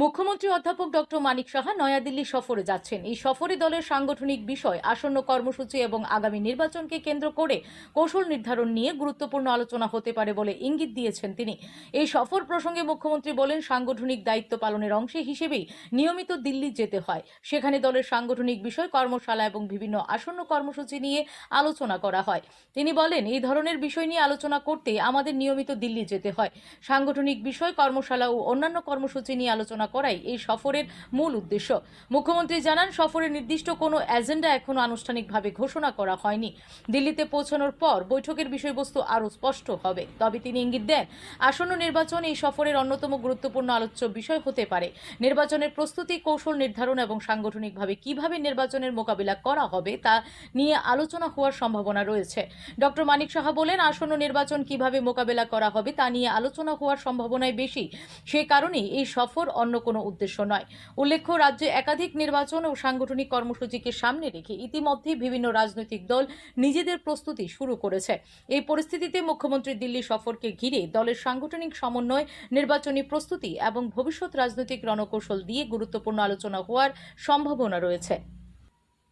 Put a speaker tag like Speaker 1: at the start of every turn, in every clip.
Speaker 1: মুখ্যমন্ত্রী অধ্যাপক ডক্টর মানিক সাহা নয়াদিল্লি সফরে যাচ্ছেন। এই সফরে দলের সাংগঠনিক বিষয়, আসন্ন কর্মসূচি এবং আগামী নির্বাচনকে কেন্দ্র করে কৌশল নির্ধারণ নিয়ে গুরুত্বপূর্ণ আলোচনা হতে পারে বলে ইঙ্গিত দিয়েছেন তিনি। এই সফর প্রসঙ্গে মুখ্যমন্ত্রী বলেন, সাংগঠনিক দায়িত্ব পালনের অংশ হিসেবেই নিয়মিত দিল্লি যেতে হয়। সেখানে দলের সাংগঠনিক বিষয়, কর্মশালা এবং বিভিন্ন আসন্ন কর্মসূচি নিয়ে আলোচনা করা হয়। তিনি বলেন, এই ধরনের বিষয় নিয়ে আলোচনা করতে আমাদের নিয়মিত দিল্লি যেতে হয়। সাংগঠনিক বিষয়, কর্মশালা ও অন্যান্য কর্মসূচি নিয়ে আলোচনা করাই এই সফরের মূল উদ্দেশ্য। মুখ্যমন্ত্রী জানান, সফরের নির্দিষ্ট কোনো এজেন্ডা এখনো আনুষ্ঠানিকভাবে ঘোষণা করা হয়নি। দিল্লিতে পৌঁছানোর পর বৈঠকের বিষয়বস্তু আরও স্পষ্ট হবে। তবে তিনি ইঙ্গিত দেন, আসন্ন নির্বাচন এই সফরের অন্যতম গুরুত্বপূর্ণ আলোচ্য বিষয় হতে পারে। নির্বাচনের প্রস্তুতি, কৌশল নির্ধারণ এবং সাংগঠনিকভাবে কিভাবে নির্বাচনের মোকাবিলা করা হবে তা নিয়ে আলোচনা হওয়ার সম্ভাবনা রয়েছে। ডক্টর মানিক সাহা বলেন, আসন্ন নির্বাচন কিভাবে মোকাবিলা করা হবে তা নিয়ে আলোচনা হওয়ার সম্ভাবনাই বেশি। সেই কারণেই এই সফর অন্য কোনো উদ্দেশ্য নয়। উল্লেখ্য, রাজ্যে একাধিক নির্বাচন ও সাংগঠনিক কর্মসূচিকে সামনে রেখে ইতিমধ্যেই বিভিন্ন রাজনৈতিক দল নিজেদের প্রস্তুতি শুরু করেছে। এই পরিস্থিতিতে মুখ্যমন্ত্রীর দিল্লি সফরকে ঘিরে দলের সাংগঠনিক সমন্বয়, নির্বাচনী প্রস্তুতি এবং ভবিষ্যৎ রাজনৈতিক রণকৌশল দিয়ে গুরুত্বপূর্ণ আলোচনা হওয়ার সম্ভাবনা রয়েছে।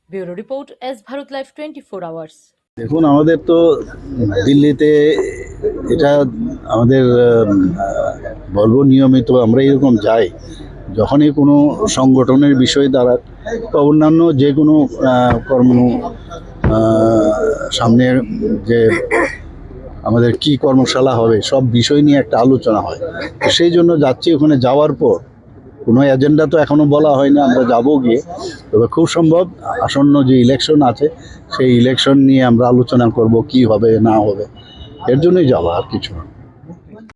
Speaker 1: Bureau report, S Bharat live 24 hours.
Speaker 2: দেখুন, আমাদের তো দিল্লিতে এটা আমাদের বলবো নিয়মিত আমরা এরকম যাই, যখনই কোনো সংগঠনের বিষয় দ্বারা বা অন্যান্য যে কোনো কর্ম সামনে যে আমাদের কি কর্মশালা হবে সব বিষয় নিয়ে একটা আলোচনা হয়। সেই জন্য যাচ্ছি। ওখানে যাওয়ার পর কোনো এজেন্ডা তো এখনও বলা হয়নি, আমরা যাব গিয়ে। তবে খুব সম্ভব আসন্ন যে ইলেকশন আছে সেই ইলেকশন নিয়ে আমরা আলোচনা করব, কি হবে না হবে, এর জন্যই যাওয়া, আর কিছু না।